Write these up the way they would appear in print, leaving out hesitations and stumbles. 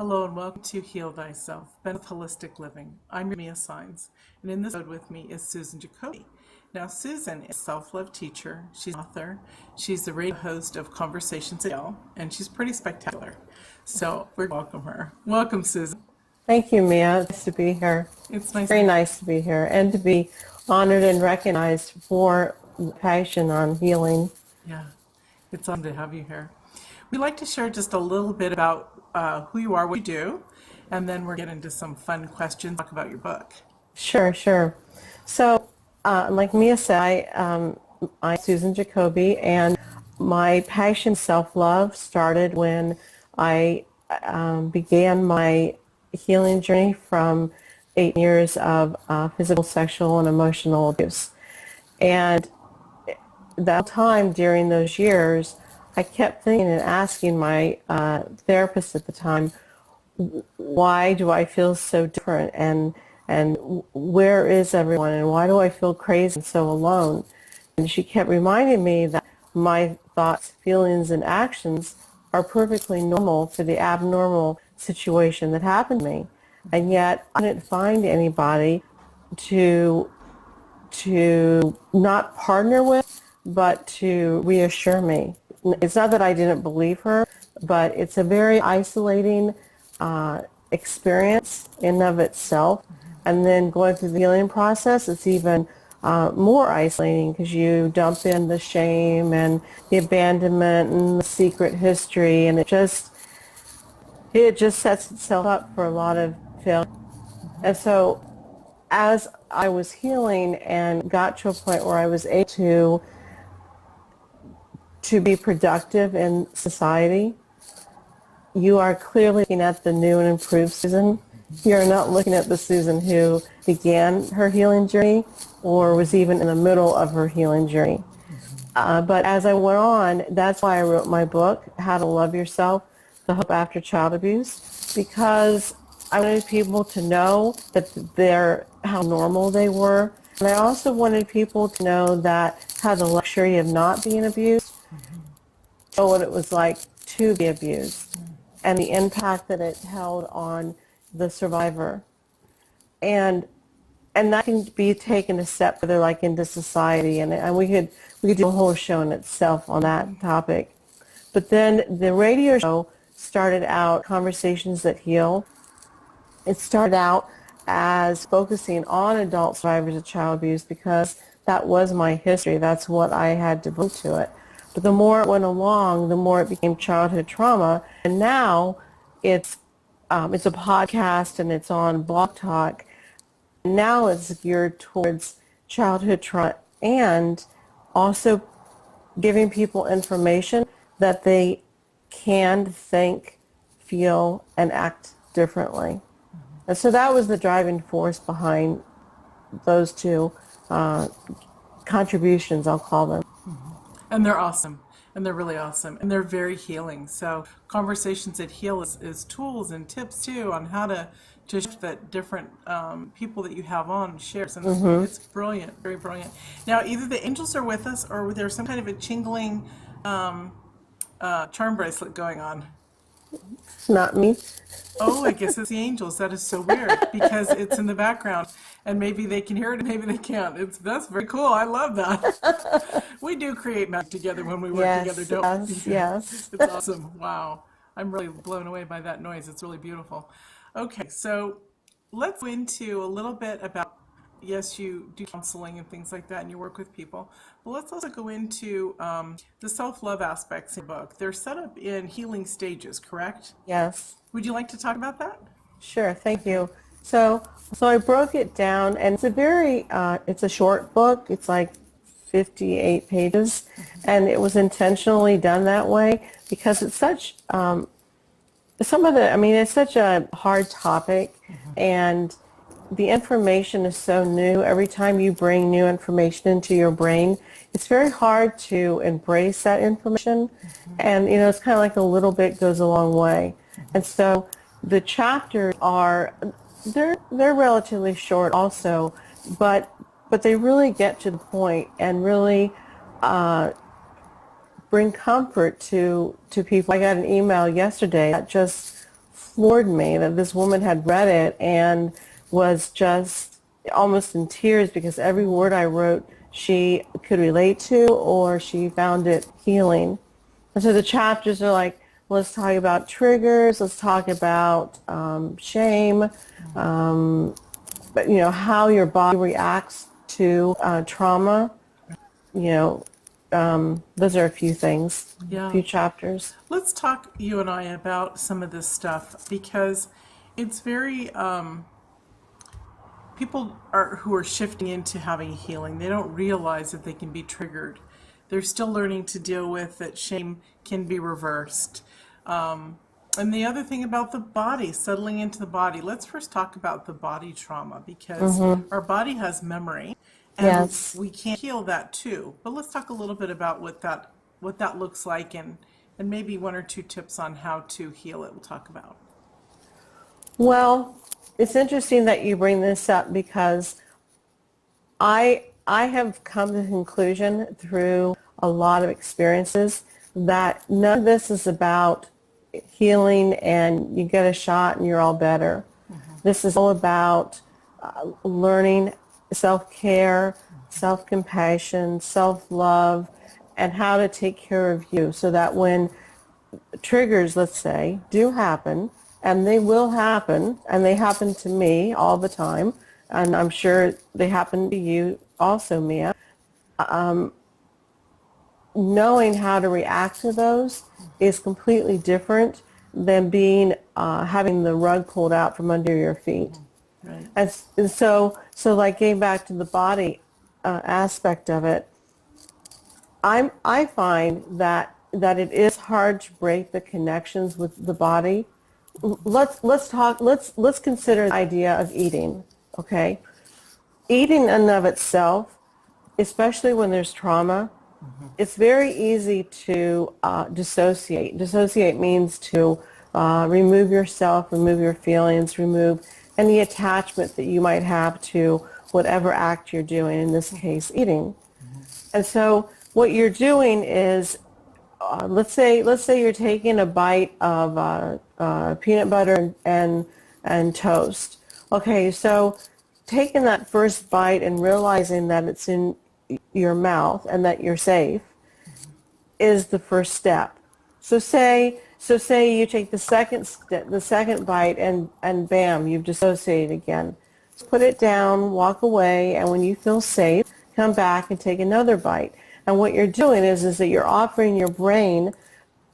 Hello and welcome to Heal Thyself, Benefit Holistic Living. I'm Mia Saenz, and in this episode with me is Susan Jacobi. Now, Susan is a self-love teacher, she's an author, she's the radio host of Conversations at Yale, and she's pretty spectacular. So we're going to welcome her. Welcome, Susan. Thank you, Mia. Nice to be here. It's nice. Very nice to be here and to be honored and recognized for passion on healing. Yeah, it's awesome to have you here. We'd like to share just a little bit about who you are, what you do, and then we're getting into some fun questions, talk about your book. Sure. So, like Mia said, I'm Susan Jacobi, and my passion self-love started when I began my healing journey from 8 years of physical, sexual, and emotional abuse. And that time during those years, I kept thinking and asking my therapist at the time, why do I feel so different, and where is everyone, and why do I feel crazy and so alone? And she kept reminding me that my thoughts, feelings, and actions are perfectly normal for the abnormal situation that happened to me. And yet I didn't find anybody to not partner with, but to reassure me. It's not that I didn't believe her, but it's a very isolating experience in and of itself. And then going through the healing process, it's even more isolating because you dump in the shame and the abandonment and the secret history, and it just sets itself up for a lot of failure. And so as I was healing and got to a point where I was able to be productive in society, you are clearly looking at the new and improved Susan. You're not looking at the Susan who began her healing journey or was even in the middle of her healing journey. But as I went on, that's why I wrote my book, How to Love Yourself, The Hope After Child Abuse, because I wanted people to know that how normal they were. And I also wanted people to know that had the luxury of not being abused, know what it was like to be abused, and the impact that it held on the survivor. And that can be taken a step further, like into society, and we could do a whole show in itself on that topic. But then the radio show started out Conversations That Heal. It started out as focusing on adult survivors of child abuse because that was my history. That's what I had to bring to it. But the more it went along, the more it became childhood trauma. And now it's a podcast and it's on Blog Talk. Now it's geared towards childhood trauma and also giving people information that they can think, feel, and act differently. And so that was the driving force behind those two contributions, I'll call them. And they're awesome. And they're really awesome. And they're very healing. So Conversations That Heal is tools and tips, too, on how to shift that different people that you have on shares. And it's brilliant, very brilliant. Now, either the angels are with us or there's some kind of a jingling charm bracelet going on. It's not me. Oh, I guess it's the angels. That is so weird because it's in the background, and maybe they can hear it and maybe they can't. That's very cool. I love that. We do create magic together when we work together, don't we? Yes. It's awesome. Wow. I'm really blown away by that noise. It's really beautiful. Okay, so let's go into a little bit about, yes, you do counseling and things like that, and you work with people. But let's also go into the self-love aspects in the book. They're set up in healing stages, correct? Yes. Would you like to talk about that? Sure, thank you. So I broke it down, and it's a short book. It's like 58 pages, and it was intentionally done that way because it's such it's such a hard topic, and the information is so new. Every time you bring new information into your brain, it's very hard to embrace that information. And, it's kind of like a little bit goes a long way. And so the chapters they're relatively short also, but they really get to the point and really bring comfort to people. I got an email yesterday that just floored me that this woman had read it and was just almost in tears because every word I wrote she could relate to or she found it healing. And so the chapters are like, let's talk about triggers, let's talk about shame, but how your body reacts to trauma. Those are a few things, a Yeah. few chapters. Let's talk, you and I, about some of this stuff because it's very, people who are shifting into having healing, they don't realize that they can be triggered. They're still learning to deal with that shame can be reversed. And the other thing about the body, settling into the body, let's first talk about the body trauma because our body has memory and Yes. we can't heal that too. But let's talk a little bit about what that looks like and maybe one or two tips on how to heal it we'll talk about. Well, it's interesting that you bring this up because I have come to the conclusion through a lot of experiences that none of this is about healing and you get a shot and you're all better. This is all about learning self-care, self-compassion, self-love, and how to take care of you so that when triggers, let's say, do happen, and they will happen, and they happen to me all the time, and I'm sure they happen to you also, Mia, knowing how to react to those is completely different than having the rug pulled out from under your feet. Right. And so like getting back to the body aspect of it, I find that it is hard to break the connections with the body. Let's consider the idea of eating, okay? Eating in and of itself, especially when there's trauma, it's very easy to dissociate. Dissociate means to remove yourself, remove your feelings, remove any attachment that you might have to whatever act you're doing, in this case, eating. And so what you're doing is, let's say you're taking a bite of peanut butter and toast. Okay, so taking that first bite and realizing that it's in your mouth and that you're safe is the first step. So say you take the second bite and bam, you've dissociated again. So put it down, walk away, and when you feel safe, come back and take another bite. And what you're doing is that you're offering your brain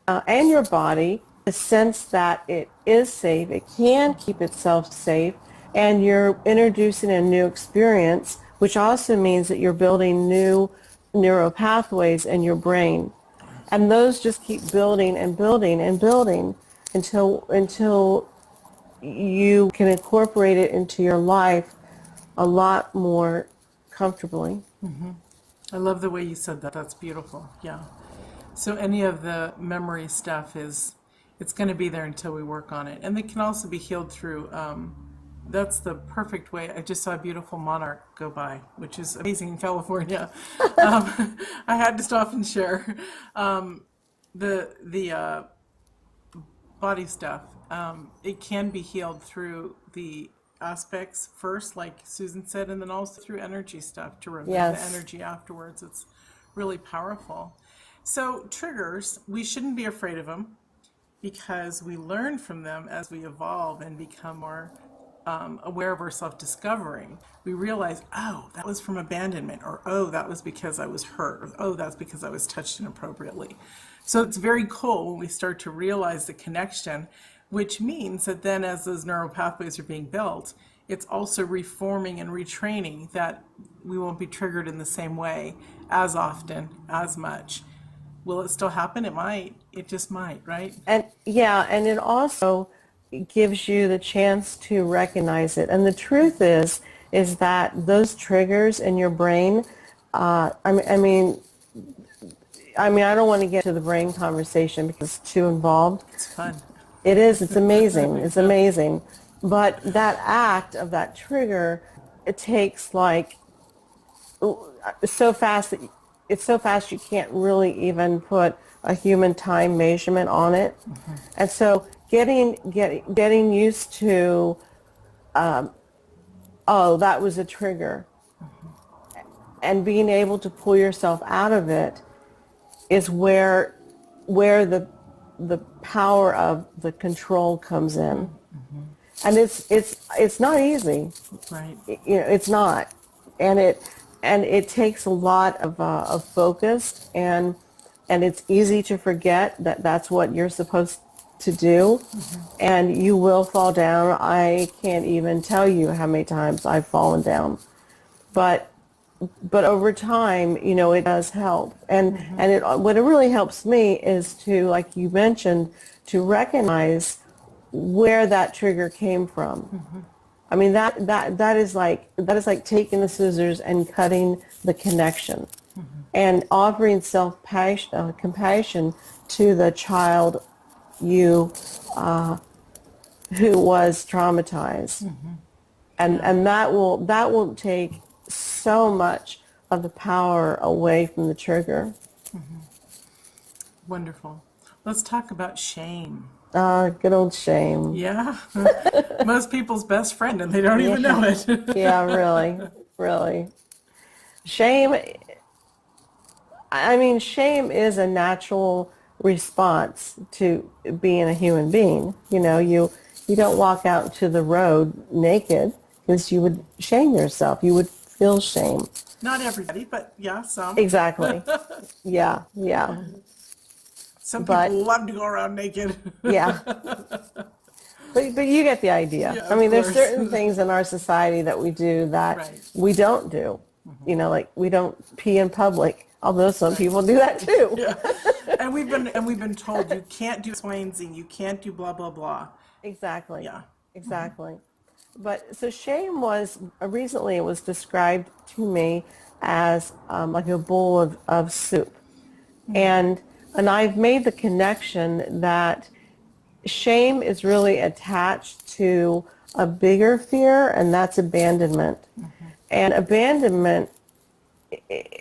and your body the sense that it is safe, it can keep itself safe, and you're introducing a new experience, which also means that you're building new neural pathways in your brain. And those just keep building and building and building until you can incorporate it into your life a lot more comfortably. I love the way you said that. That's beautiful. Yeah. So any of the memory stuff it's going to be there until we work on it. And they can also be healed through, that's the perfect way. I just saw a beautiful monarch go by, which is amazing in California. I had to stop and share. The body stuff, it can be healed through the aspects first, like Susan said, and then also through energy stuff to remove the energy afterwards. It's really powerful. So triggers, we shouldn't be afraid of them because we learn from them as we evolve and become more aware of our self-discovering. We realize, oh, that was from abandonment, or oh, that was because I was hurt, or oh, that's because I was touched inappropriately. So it's very cool when we start to realize the connection, which means that then as those neural pathways are being built, it's also reforming and retraining that we won't be triggered in the same way as often, as much. Will it still happen? It might. It just might, right? And and it also gives you the chance to recognize it. And the truth is that those triggers in your brain, I mean, I don't want to get to the brain conversation because it's too involved. It's fun. It is. It's amazing. It's amazing. But that act of that trigger, it takes like so fast that it's so fast you can't really even put a human time measurement on it. And so getting used to, oh, that was a trigger, and being able to pull yourself out of it is where the power of the control comes in. And it's not easy. Right. It's not, and it takes a lot of focus, and it's easy to forget that that's what you're supposed to do, and you will fall down. I can't even tell you how many times I've fallen down, but over time, it does help, and what it really helps me is to, like you mentioned, to recognize where that trigger came from. I mean, that is like taking the scissors and cutting the connection, and offering compassion to the child you who was traumatized, and that will take so much of the power away from the trigger. Wonderful. Let's talk about shame. Good old shame. Yeah. Most people's best friend, and they don't even know it. Yeah, really, really. Shame, I mean, shame is a natural response to being a human being. You don't walk out to the road naked, because you would shame yourself. You would feel shame. Not everybody, but yeah, some. Exactly. Yeah, yeah. Some people love to go around naked. Yeah. But you get the idea. Yeah, I mean, of there's course. certain things in our society that we do that Right. we don't do. Like we don't pee in public, although some people do that too. Yeah. And we've been told you can't do Swains, you can't do blah blah blah. Exactly. Yeah. Exactly. But so shame was, recently it was described to me as like a bowl of soup. And I've made the connection that shame is really attached to a bigger fear, and that's abandonment. And abandonment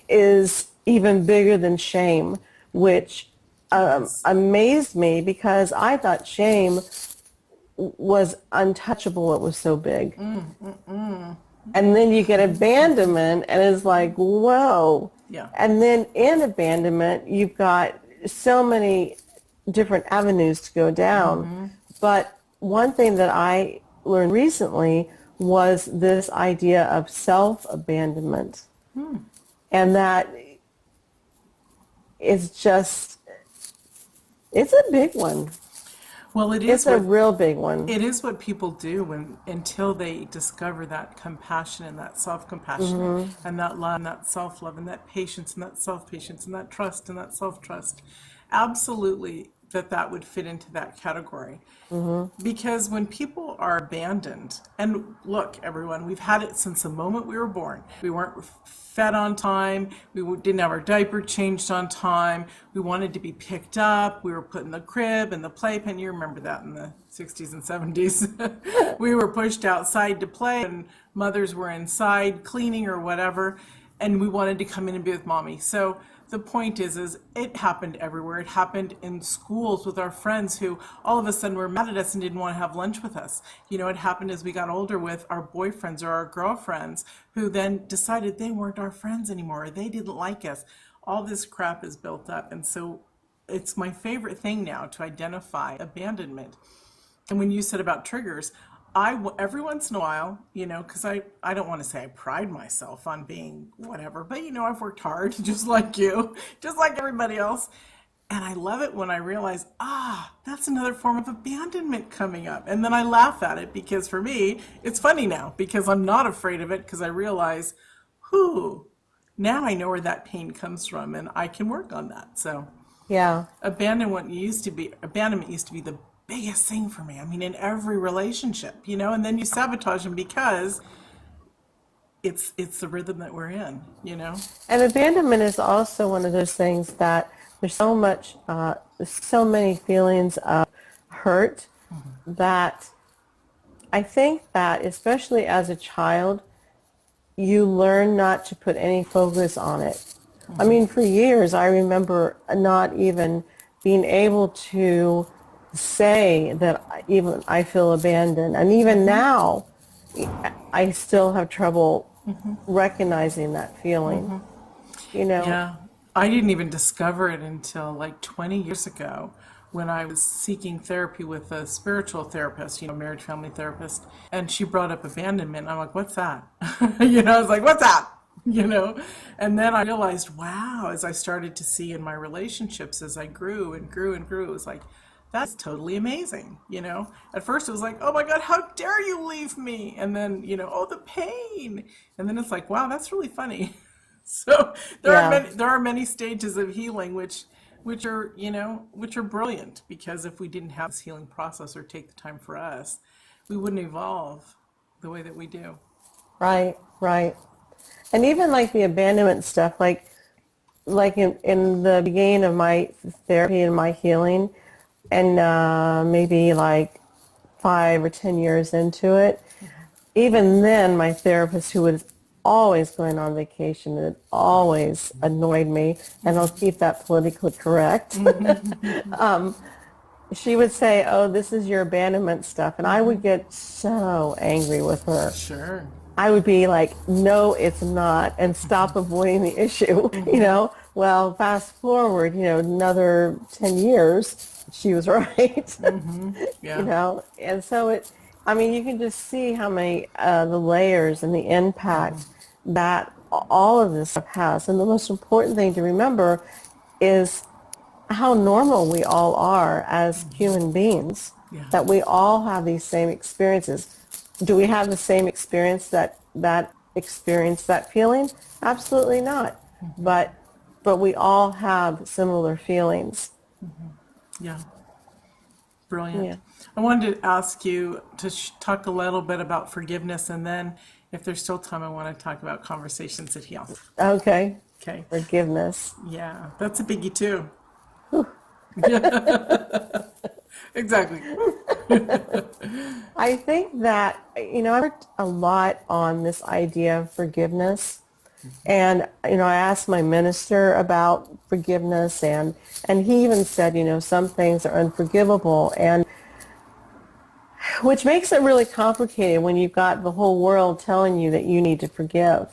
is even bigger than shame, which amazed me, because I thought shame was untouchable. It was so big. And then you get abandonment, and it's like, whoa. Yeah. And then in abandonment, you've got so many different avenues to go down. But one thing that I learned recently was this idea of self-abandonment. And that is just, it's a big one. Well, it is It's a real big one. it is what people do until they discover that compassion and that self-compassion and that love and that self-love and that patience and that self-patience and that trust and that self-trust. Absolutely, that would fit into that category. Because when people are abandoned, and look, everyone, we've had it since the moment we were born. We weren't fed on time. We didn't have our diaper changed on time. We wanted to be picked up. We were put in the crib and the playpen. You remember that in the 60s and 70s. We were pushed outside to play, and mothers were inside cleaning or whatever, and we wanted to come in and be with mommy. So the point is it happened everywhere. It happened in schools with our friends who all of a sudden were mad at us and didn't want to have lunch with us. It happened as we got older with our boyfriends or our girlfriends who then decided they weren't our friends anymore, or they didn't like us. All this crap is built up. And so it's my favorite thing now to identify abandonment. And when you said about triggers, every once in a while, because I don't want to say I pride myself on being whatever, but I've worked hard, just like you, just like everybody else. And I love it when I realize, that's another form of abandonment coming up. And then I laugh at it, because for me, it's funny now, because I'm not afraid of it, because I realize, now I know where that pain comes from, and I can work on that. So Yeah. abandonment used to be the biggest thing for me. I mean, in every relationship, and then you sabotage them because it's the rhythm that we're in. And abandonment is also one of those things that there's so many feelings of hurt, that I think that especially as a child, you learn not to put any focus on it. I mean, for years, I remember not even being able to say that even I feel abandoned. And even now, I still have trouble recognizing that feeling, you know? Yeah, I didn't even discover it until like 20 years ago when I was seeking therapy with a spiritual therapist, marriage family therapist, and she brought up abandonment. I'm like, what's that? I was like, what's that? And then I realized, wow, as I started to see in my relationships as I grew and grew and grew, it was like, that's totally amazing. At first it was like, oh my God, how dare you leave me? And then, oh, the pain. And then it's like, wow, that's really funny. So Yeah, there are many stages of healing which are brilliant, because if we didn't have this healing process or take the time for us, we wouldn't evolve the way that we do. right, right. And even like the abandonment stuff, like in the beginning of my therapy and my healing, and maybe like 5 or 10 years into it, even then my therapist, who was always going on vacation, and it always annoyed me, and I'll keep that politically correct, she would say, oh, this is your abandonment stuff. And I would get so angry with her. Sure. I would be like, no, it's not, and stop avoiding the issue, Well, fast forward, another 10 years, she was right, Yeah. And so I mean, you can just see how many, the layers and the impact that all of this stuff has. And the most important thing to remember is how normal we all are as human beings, Yeah. that we all have these same experiences. Do we have the same experience that experience that feeling? Absolutely not. But we all have similar feelings. Yeah. Yeah. Brilliant. I wanted to ask you to talk a little bit about forgiveness, and then if there's still time, I want to talk about conversations that heal. Okay. Okay. Forgiveness. Yeah, that's a biggie too. Yeah, exactly. I think that, I worked a lot on this idea of forgiveness. And, I asked my minister about forgiveness, and he even said, some things are unforgivable, and which makes it really complicated when you've got the whole world telling you that you need to forgive,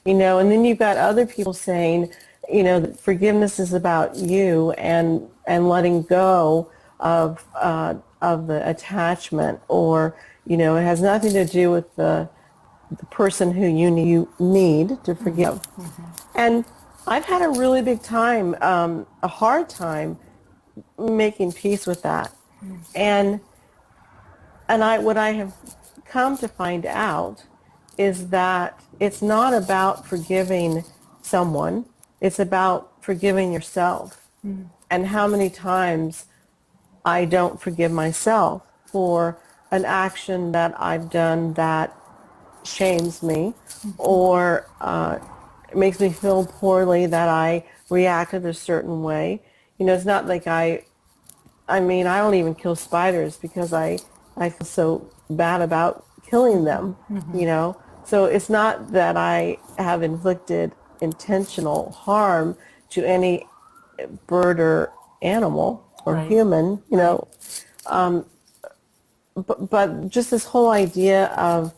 and then you've got other people saying, that forgiveness is about you and letting go of the attachment, or, it has nothing to do with the person who you need to forgive. And I've had a really big time, a hard time making peace with that. And what I have come to find out is that it's not about forgiving someone. It's about forgiving yourself. And how many times I don't forgive myself for an action that I've done that shames me, or makes me feel poorly, that I reacted a certain way. It's not like I mean, I don't even kill spiders because I feel so bad about killing them, So it's not that I have inflicted intentional harm to any bird or animal or Right. human, Right. but just this whole idea of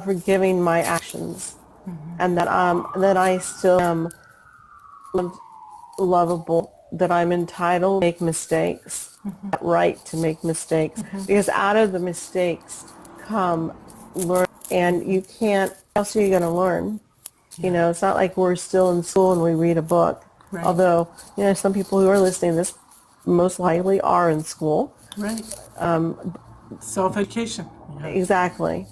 forgiving my actions, and that I still am lovable, that I'm entitled to make mistakes, that right to make mistakes, because out of the mistakes come learn, and you can't, how else are you going to learn? Yeah. It's not like we're still in school and we read a book, Right. although, some people who are listening to this most likely are in school. Right. Self-education. Yeah. Exactly.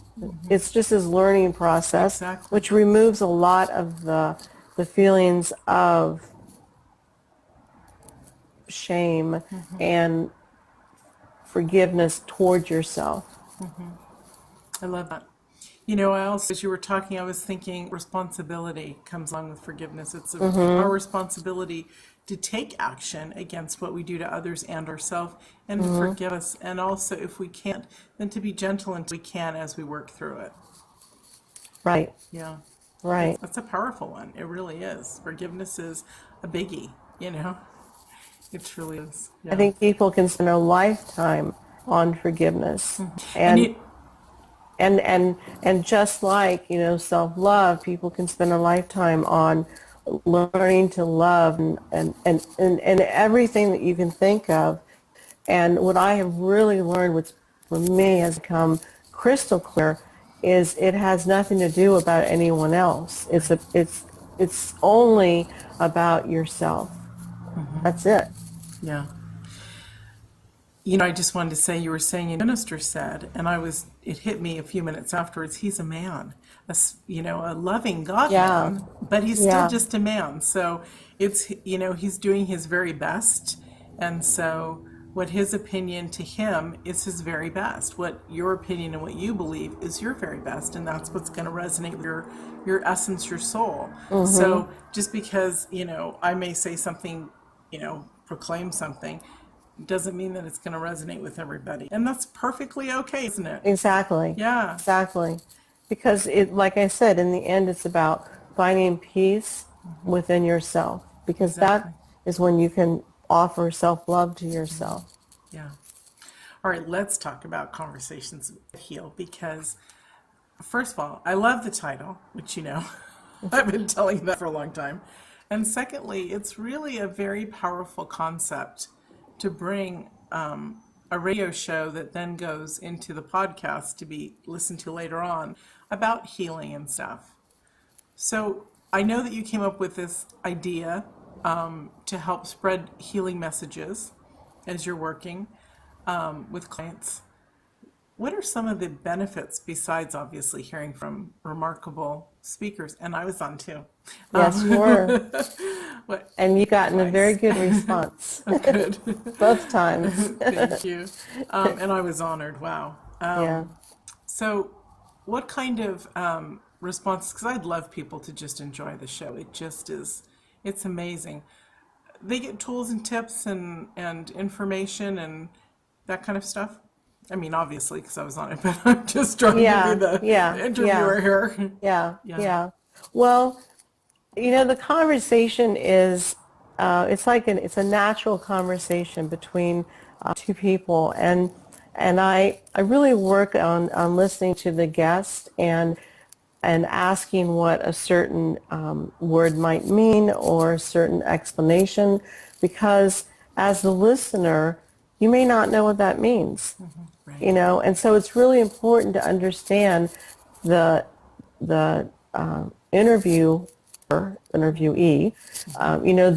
It's just this learning process, Exactly. which removes a lot of the feelings of shame and forgiveness towards yourself. I love that. I also, as you were talking, I was thinking responsibility comes along with forgiveness. It's our responsibility to take action against what we do to others and ourselves, and to forgive us. And also, if we can't, then to be gentle until we can as we work through it. Right. Yeah. Right. That's a powerful one. It really is. Forgiveness is a biggie, you know? It truly is. I Yeah. think people can spend a lifetime on forgiveness. And And you, and just like, self-love, people can spend a lifetime on learning to love and everything that you can think of. And what I have really learned, which for me has become crystal clear, is it has nothing to do about anyone else. It's only about yourself. That's it. yeah. I just wanted to say, you were saying, a minister said, and it hit me a few minutes afterwards, he's a man, a loving God Yeah. man, but he's still Yeah. just a man. So he's doing his very best. And so what his opinion to him is his very best. What your opinion and what you believe is your very best. And that's what's going to resonate with your essence, your soul. Mm-hmm. So just because, I may say something, proclaim something, doesn't mean that it's going to resonate with everybody. And that's perfectly okay, isn't it? Exactly. Yeah, Exactly. Because like I said, in the end, it's about finding peace within yourself. Because exactly. that is when you can offer self-love to yourself. Yeah. All right, let's talk about Conversations with Heal, because first of all, I love the title, which I've been telling you that for a long time. And secondly, it's really a very powerful concept to bring a radio show that then goes into the podcast to be listened to later on about healing and stuff. So I know that you came up with this idea to help spread healing messages as you're working with clients. What are some of the benefits besides obviously hearing from remarkable speakers? And I was on too. Yes, you were. What? And you've gotten a very Twice. good response. Oh, good. Both times. Thank you. And I was honored. Wow. Yeah. So, what kind of responses? Because I'd love people to just enjoy the show. It just is, it's amazing. They get tools and tips and information and that kind of stuff. I mean, obviously, because I was on it, but I'm just trying to be Yeah. the Yeah. Yeah. interviewer here. Yeah. Yeah. Yeah. Well, the conversation is, it's a natural conversation between two people. And I really work on listening to the guest and asking what a certain word might mean or a certain explanation, because as the listener, you may not know what that means, Right. and so it's really important to understand the interviewee,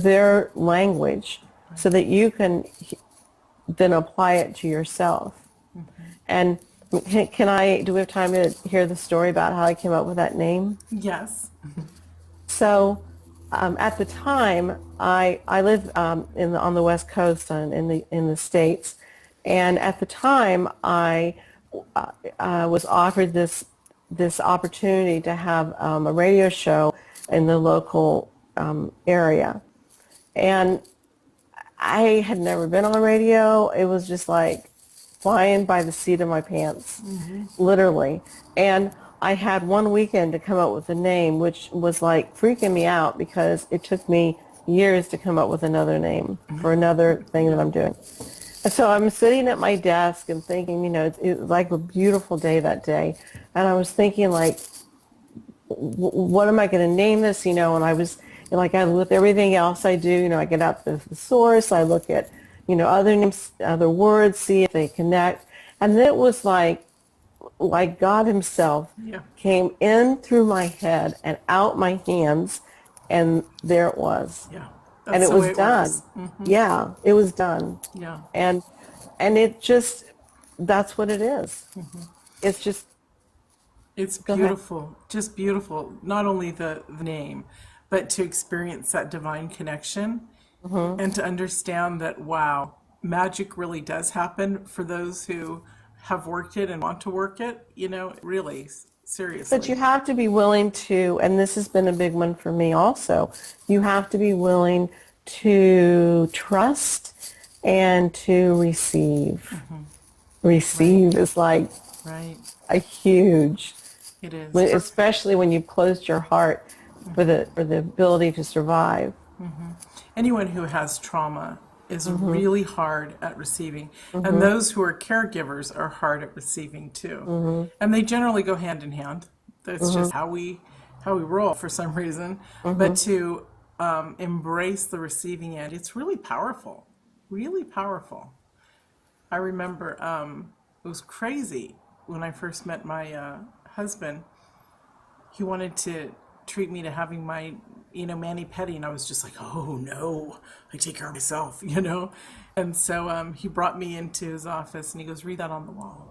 their language, so that you can then apply it to yourself. And do we have time to hear the story about how I came up with that name? Yes. So at the time, I live on the West Coast in the States, and at the time I was offered this opportunity to have a radio show in the local area, and I had never been on radio. It was just like flying by the seat of my pants, literally. And I had one weekend to come up with a name, which was like freaking me out because it took me years to come up with another name for another thing that I'm doing. And so I'm sitting at my desk and thinking, it was like a beautiful day that day. And I was thinking, like, what am I going to name this? And I was like, I look at everything else I do. I get out the source. I look at, other names, other words, see if they connect. And then it was like God himself Yeah. came in through my head and out my hands, and there it was. Yeah. And That's it the way was it done. works. Yeah, it was done. Yeah. And it just, that's what it is. It's just, It's go ahead. beautiful, just beautiful. Not only the name, but to experience that divine connection and to understand that, wow, magic really does happen for those who have worked it and want to work it, really, seriously. But you have to be willing to, and this has been a big one for me also, you have to be willing to trust and to receive. Receive is like Right. a huge It is. especially when you've closed your heart for the ability to survive. Anyone who has trauma is really hard at receiving. Mm-hmm. And those who are caregivers are hard at receiving too. And they generally go hand in hand. That's just how we roll for some reason. But to embrace the receiving end, it's really powerful. Really powerful. I remember it was crazy when I first met my husband. He wanted to treat me to having my, mani-pedi, and I was just like, oh no, I take care of myself, And so he brought me into his office and he goes, read that on the wall.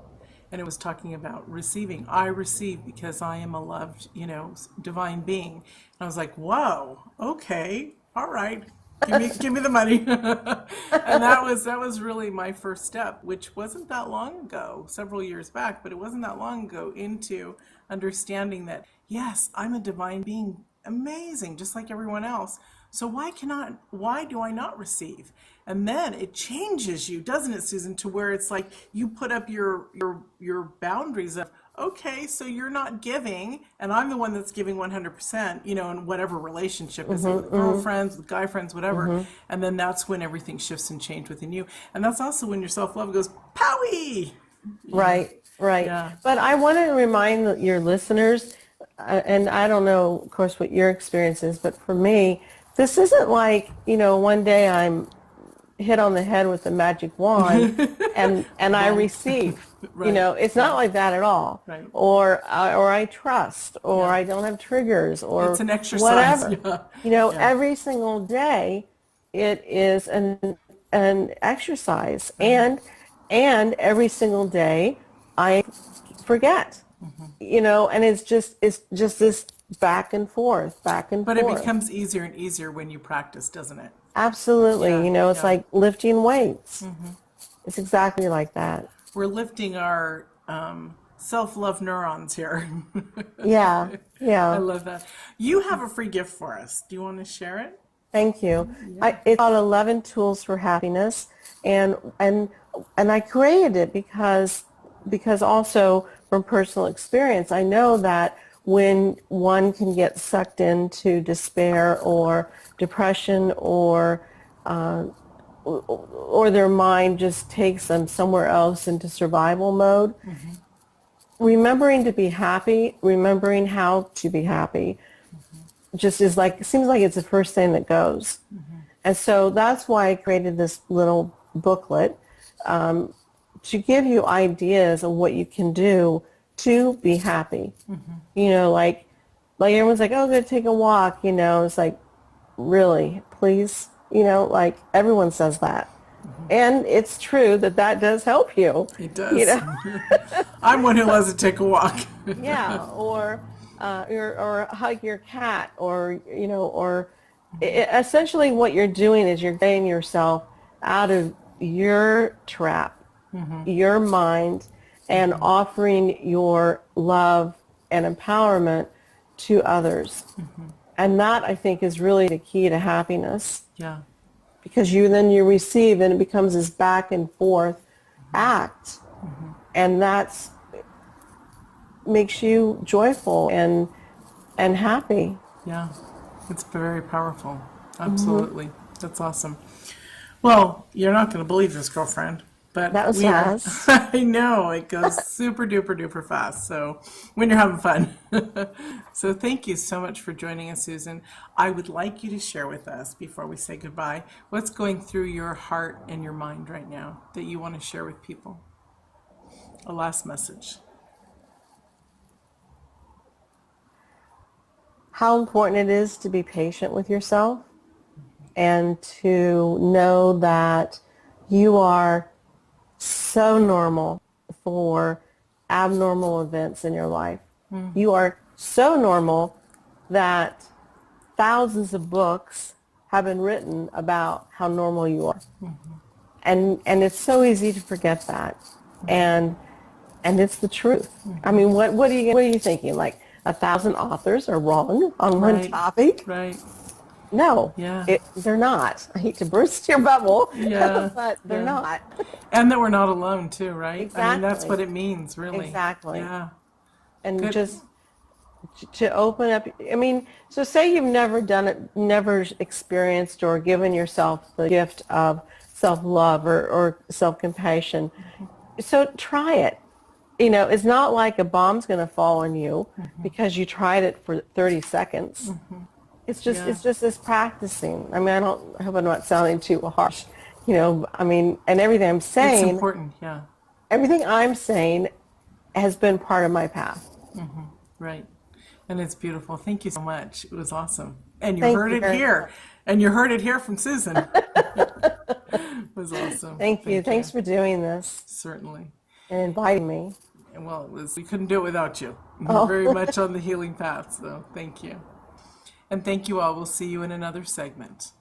And it was talking about receiving. I receive because I am a loved, divine being. And I was like, whoa, okay, all right. Give me the money. And that was really my first step, which wasn't that long ago, several years back, but it wasn't that long ago, into understanding that, yes, I'm a divine being, amazing, just like everyone else. So why do I not receive? And then it changes you, doesn't it, Susan, to where it's like you put up your boundaries of, okay, so you're not giving, and I'm the one that's giving 100%, in whatever relationship, is it with girlfriends, with guy friends, whatever. And then that's when everything shifts and changes within you. And that's also when your self-love goes, powie! Right. Yeah. But I want to remind your listeners, and I don't know, of course, what your experience is, but for me, this isn't like, one day I'm hit on the head with a magic wand and I receive. Right. It's not like that at all. Right. Or I trust, or I don't have triggers, or it's an exercise. whatever. Yeah. Every single day it is an exercise, and every single day I forget. And it's just this back and forth. But it becomes easier and easier when you practice, doesn't it? Absolutely. Yeah, It's like lifting weights. It's exactly like that. We're lifting our self-love neurons here. Yeah. I love that. You have a free gift for us. Do you want to share it? Thank you. It's called 11 Tools for Happiness, and I created it because also from personal experience, I know that when one can get sucked into despair or depression, or their mind just takes them somewhere else into survival mode, remembering to be happy, remembering how to be happy, just seems like it's the first thing that goes. And so that's why I created this little booklet, to give you ideas of what you can do to be happy. Like everyone's like, oh, I'm going to take a walk, it's like, really, please, like everyone says that. And it's true that does help you. It does. I'm one who loves to take a walk. Yeah, or hug your cat, or essentially what you're doing is you're getting yourself out of your trap, your mind, and offering your love and empowerment to others. And that, I think, is really the key to happiness. Yeah. Because you receive, and it becomes this back and forth act. And that's makes you joyful and happy. Yeah. It's very powerful. Absolutely. That's awesome. Well, you're not going to believe this, girlfriend. But that was fast. I know, it goes super duper duper fast. So when you're having fun. So thank you so much for joining us, Susan. I would like you to share with us, before we say goodbye, what's going through your heart and your mind right now that you want to share with people. A last message. How important it is to be patient with yourself, and to know that you are so normal for abnormal events in your life. You are so normal that thousands of books have been written about how normal you are. And it's so easy to forget that. And it's the truth. I mean, what are you thinking? Like 1,000 authors are wrong on one topic? Right. No, Yeah. They're not. I hate to burst your bubble, Yeah. but they're not. And that we're not alone too, right? Exactly. I mean, that's what it means, really. Exactly. Yeah. And Good. just to open up. I mean, so say you've never done it, never experienced or given yourself the gift of self-love or self-compassion. So try it. You know, it's not like a bomb's going to fall on you because you tried it for 30 seconds. Yeah. It's just this practicing. I mean, I hope I'm not sounding too harsh. You know, I mean, and everything I'm It's saying, important, yeah. everything I'm saying has been part of my path. Right. And it's beautiful. Thank you so much. It was awesome. And you Thank heard you it very here. much. And you heard it here from Susan. It was awesome. Thank you. Thanks for doing this Certainly. and inviting me. And well, we couldn't do it without you. You're Oh. very much on the healing path, so thank you. And thank you all. We'll see you in another segment.